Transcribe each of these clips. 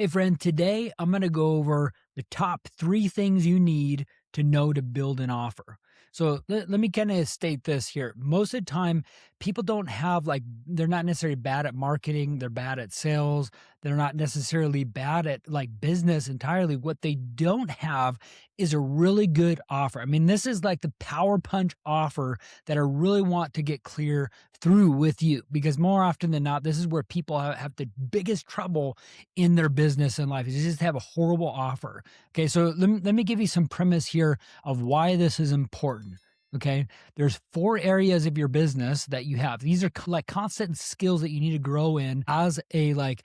Hey, friend, today I'm going to go over the top three things you need to know to build an offer. So let me kind of state this here. Most of the time, people don't have they're not necessarily bad at marketing, they're bad at sales, they're not necessarily bad at business entirely. What they don't have is a really good offer. I mean, this is like the power punch offer that I really want to get clear through with you because more often than not, this is where people have the biggest trouble in their business and life is you just have a horrible offer. Okay, so let me give you some premise here of why this is important. Okay, there's four areas of your business that you have. These are like constant skills that you need to grow in as a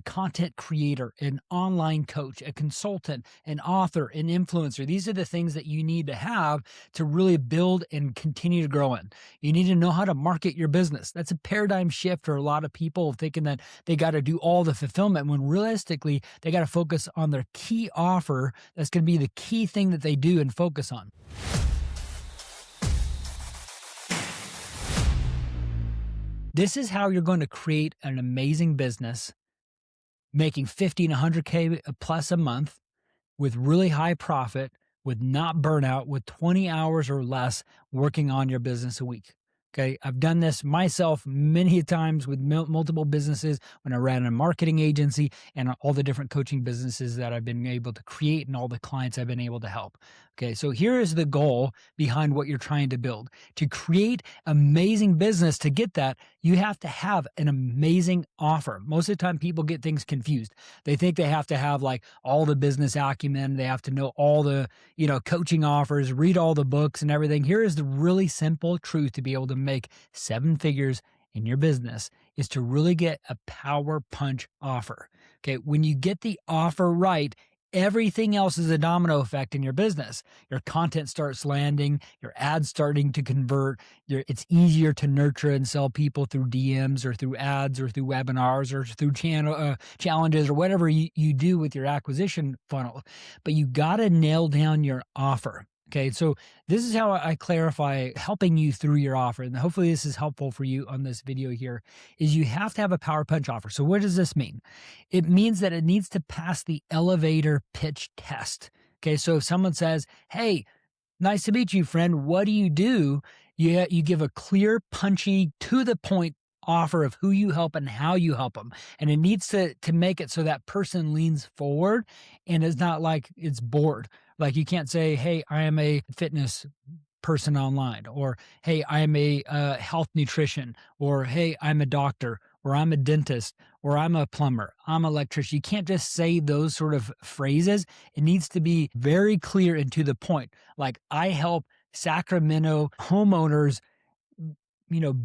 content creator, an online coach, a consultant, an author, an influencer. These are the things that you need to have to really build and continue to grow in. You need to know how to market your business. That's a paradigm shift for a lot of people thinking that they got to do all the fulfillment when realistically they got to focus on their key offer. That's going to be the key thing that they do and focus on. This is how you're going to create an amazing business, making 50 and 100K plus a month with really high profit, with not burnout, with 20 hours or less working on your business a week. Okay. I've done this myself many times with multiple businesses when I ran a marketing agency and all the different coaching businesses that I've been able to create and all the clients I've been able to help. Okay. So here is the goal behind what you're trying to build. To create amazing business, to get that, you have to have an amazing offer. Most of the time people get things confused. They think they have to have all the business acumen. They have to know all the, coaching offers, read all the books and everything. Here is the really simple truth to be able to make seven figures in your business is to really get a power punch offer. Okay. When you get the offer right, everything else is a domino effect in your business. Your content starts landing, your ads starting to convert. It's easier to nurture and sell people through DMs or through ads or through webinars or through channel challenges or whatever you do with your acquisition funnel. But you got to nail down your offer. Okay, so this is how I clarify helping you through your offer. And hopefully this is helpful for you on this video here, is you have to have a power punch offer. So what does this mean? It means that it needs to pass the elevator pitch test. Okay, so if someone says, hey, nice to meet you, friend, what do? You give a clear, punchy, to the point offer of who you help and how you help them. And it needs to make it so that person leans forward and it's not like it's bored. Like you can't say, hey, I am a fitness person online, or hey, I'm a health nutrition, or hey, I'm a doctor, or I'm a dentist, or I'm a plumber, I'm an electrician. You can't just say those sort of phrases. It needs to be very clear and to the point. Like I help Sacramento homeowners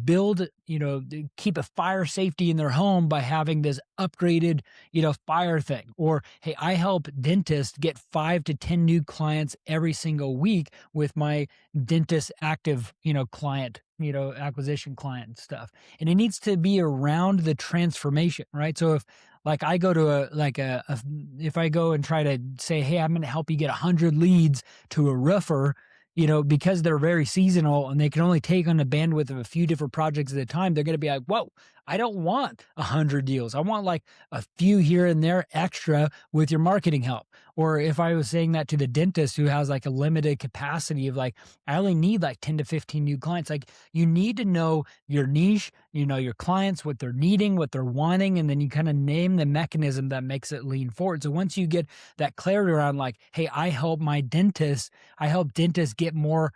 build, keep a fire safety in their home by having this upgraded, fire thing. Or, hey, I help dentists get 5 to 10 new clients every single week with my dentist active, client, acquisition client stuff. And it needs to be around the transformation, right? So if I go to if I go and try to say, hey, I'm going to help you get 100 leads to a roofer, because they're very seasonal and they can only take on the bandwidth of a few different projects at a time, they're going to be like, whoa, I don't want 100 deals. I want a few here and there extra with your marketing help. Or if I was saying that to the dentist who has a limited capacity of I only need 10 to 15 new clients, you need to know your niche, your clients, what they're needing, what they're wanting, and then you kind of name the mechanism that makes it lean forward. So once you get that clarity around hey, I help dentists get more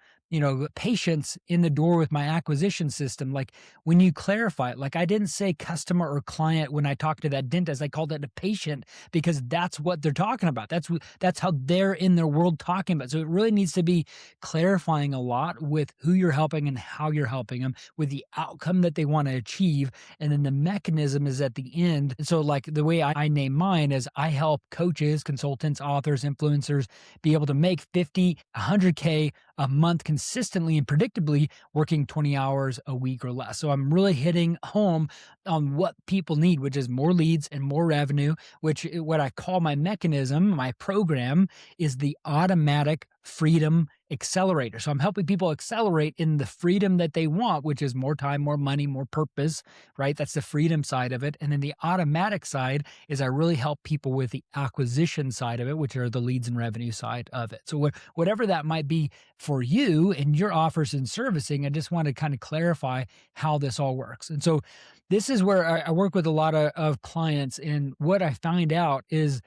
patients in the door with my acquisition system. When you clarify it, I didn't say customer or client when I talked to that dentist, I called it a patient because that's what they're talking about. That's how they're in their world talking about. So it really needs to be clarifying a lot with who you're helping and how you're helping them with the outcome that they want to achieve. And then the mechanism is at the end. So the way I name mine is I help coaches, consultants, authors, influencers be able to make 50, 100K a month consistently and predictably working 20 hours a week or less. So I'm really hitting home on what people need, which is more leads and more revenue, which what I call my mechanism, my program is the automatic freedom accelerator. So I'm helping people accelerate in the freedom that they want, which is more time, more money, more purpose, right? That's the freedom side of it. And then the automatic side is I really help people with the acquisition side of it, which are the leads and revenue side of it. So whatever that might be for you and your offers and servicing, I just want to kind of clarify how this all works. And so this is where I work with a lot of clients. And what I find out is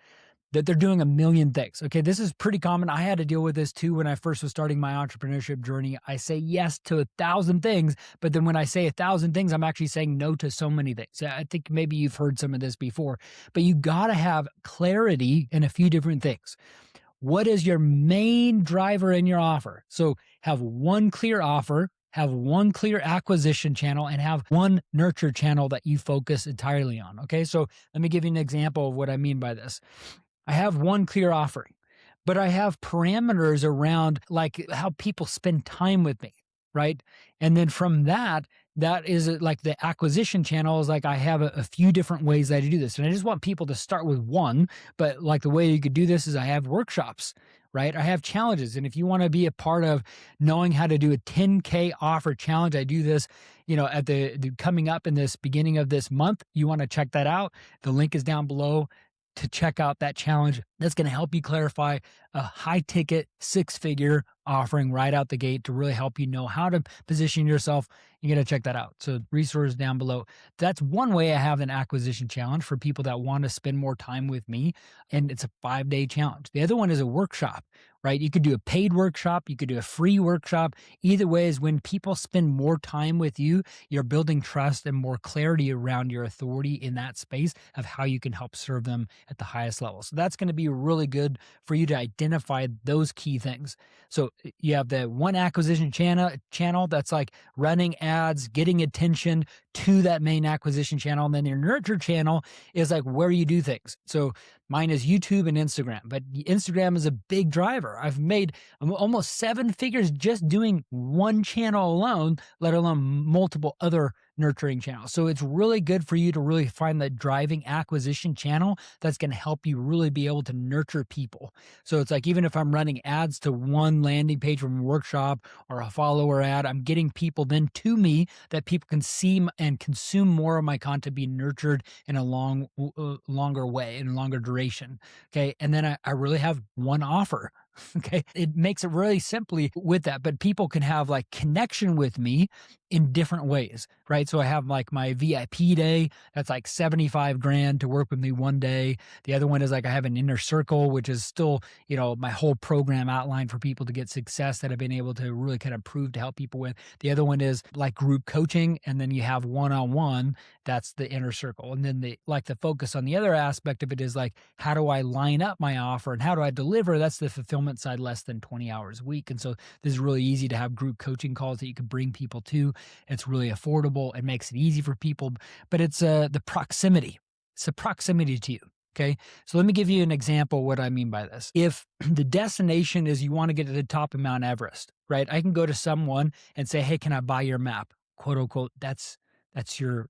that they're doing a million things. Okay, this is pretty common. I had to deal with this too when I first was starting my entrepreneurship journey. I say yes to 1,000 things, but then when I say 1,000 things, I'm actually saying no to so many things. I think maybe you've heard some of this before, but you got to have clarity in a few different things. What is your main driver in your offer? So have one clear offer, have one clear acquisition channel, and have one nurture channel that you focus entirely on. Okay, so let me give you an example of what I mean by this. I have one clear offering, but I have parameters around like how people spend time with me, right? And then from that is like the acquisition channel is like I have a few different ways that I do this. And I just want people to start with one, but like the way you could do this is I have workshops, right? I have challenges. And if you want to be a part of knowing how to do a 10K offer challenge, I do this, at the coming up in this beginning of this month. You want to check that out. The link is down below to check out that challenge. That's going to help you clarify a high ticket 6-figure offering right out the gate to really help you know how to position yourself. You got to check that out. So resources down below. That's one way I have an acquisition challenge for people that want to spend more time with me. And it's a 5-day challenge. The other one is a workshop, right? You could do a paid workshop. You could do a free workshop. Either way is when people spend more time with you, you're building trust and more clarity around your authority in that space of how you can help serve them at the highest level. So that's going to be really good for you to identify those key things. So you have the one acquisition channel that's like running ads, getting attention to that main acquisition channel. And then your nurture channel is like where you do things. So mine is YouTube and Instagram, but Instagram is a big driver. I've made almost 7 figures just doing one channel alone, let alone multiple other nurturing channels. So it's really good for you to really find the driving acquisition channel that's going to help you really be able to nurture people. So it's like, even if I'm running ads to one landing page from a workshop or a follower ad, I'm getting people then to me that people can see and consume more of my content, be nurtured in a longer way, in a longer duration. Okay. And then I really have one offer. Okay. It makes it really simply with that, but people can have like connection with me in different ways, right? So I have like my VIP day, that's like 75 grand to work with me one day. The other one is like I have an inner circle, which is still, my whole program outlined for people to get success that I've been able to really kind of prove to help people with. The other one is like group coaching. And then you have one-on-one, that's the inner circle. And then the focus on the other aspect of it is like, how do I line up my offer and how do I deliver? That's the fulfillment side, less than 20 hours a week. And so this is really easy to have group coaching calls that you can bring people to. It's really affordable. It makes it easy for people, but it's the proximity. It's the proximity to you. Okay. So let me give you an example of what I mean by this. If the destination is you want to get to the top of Mount Everest, right? I can go to someone and say, hey, can I buy your map? Quote unquote. That's your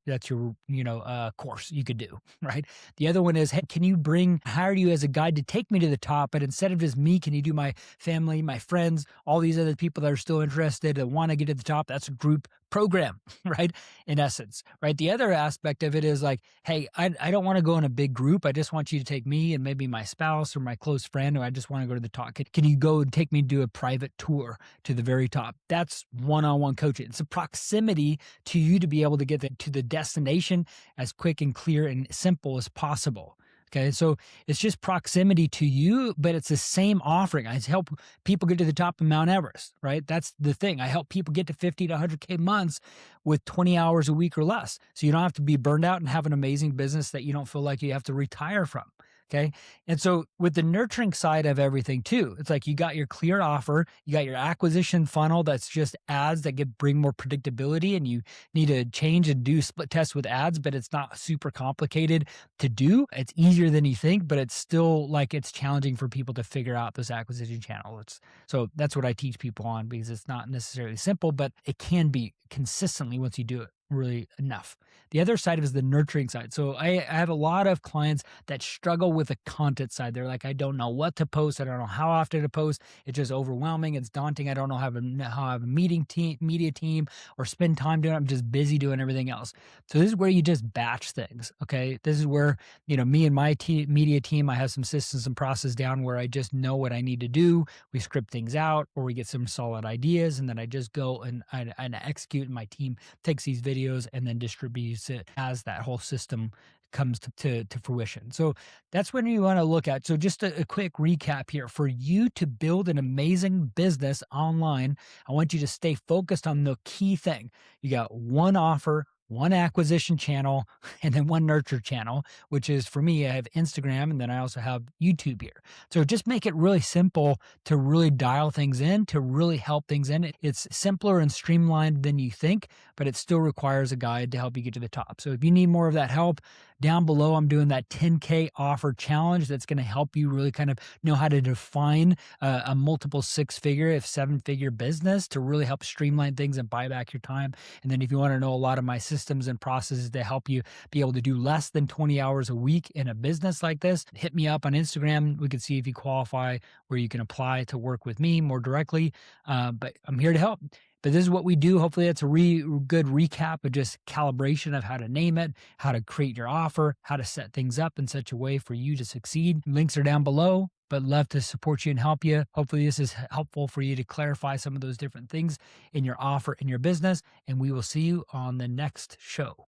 course you could do, right? The other one is, hey, can you hire you as a guide to take me to the top? But instead of just me, can you do my family, my friends, all these other people that are still interested that want to get to the top? That's a group program, right? In essence, right? The other aspect of it is like, hey, I don't want to go in a big group. I just want you to take me and maybe my spouse or my close friend, or I just want to go to the top. Can you go and take me to do a private tour to the very top? That's one-on-one coaching. It's a proximity to you to be able to get to the destination as quick and clear and simple as possible. Okay, so it's just proximity to you, but it's the same offering. I help people get to the top of Mount Everest, right? That's the thing. I help people get to 50 to 100K months with 20 hours a week or less. So you don't have to be burned out and have an amazing business that you don't feel like you have to retire from. Okay. And so with the nurturing side of everything too, it's like you got your clear offer, you got your acquisition funnel that's just ads that bring more predictability, and you need to change and do split tests with ads, but it's not super complicated to do. It's easier than you think, but it's still like it's challenging for people to figure out this acquisition channel. So that's what I teach people on, because it's not necessarily simple, but it can be consistently once you do it. really enough. The other side is the nurturing side. So I have a lot of clients that struggle with the content side. They're like, I don't know what to post. I don't know how often to post. It's just overwhelming. It's daunting. I don't know how I have a media team, or spend time doing it. I'm just busy doing everything else. So this is where you just batch things. Okay. This is where, me and my media team, I have some systems and process down where I just know what I need to do. We script things out, or we get some solid ideas, and then I just go and execute, and my team takes these videos and then distributes it as that whole system comes to fruition. So that's when you want to look at. So just a quick recap here. For you to build an amazing business online, I want you to stay focused on the key thing. You got one offer, one acquisition channel, and then one nurture channel, which is, for me, I have Instagram, and then I also have YouTube here. So just make it really simple to really dial things in, to really help things in. It's simpler and streamlined than you think, but it still requires a guide to help you get to the top. So if you need more of that help, down below, I'm doing that 10K offer challenge that's going to help you really kind of know how to define a multiple six-figure, if seven-figure business, to really help streamline things and buy back your time. And then if you want to know a lot of my systems and processes to help you be able to do less than 20 hours a week in a business like this, hit me up on Instagram. We can see if you qualify, where you can apply to work with me more directly. But I'm here to help. But this is what we do. Hopefully that's a good recap of just calibration of how to name it, how to create your offer, how to set things up in such a way for you to succeed. Links are down below, but love to support you and help you. Hopefully this is helpful for you to clarify some of those different things in your offer, in your business, and we will see you on the next show.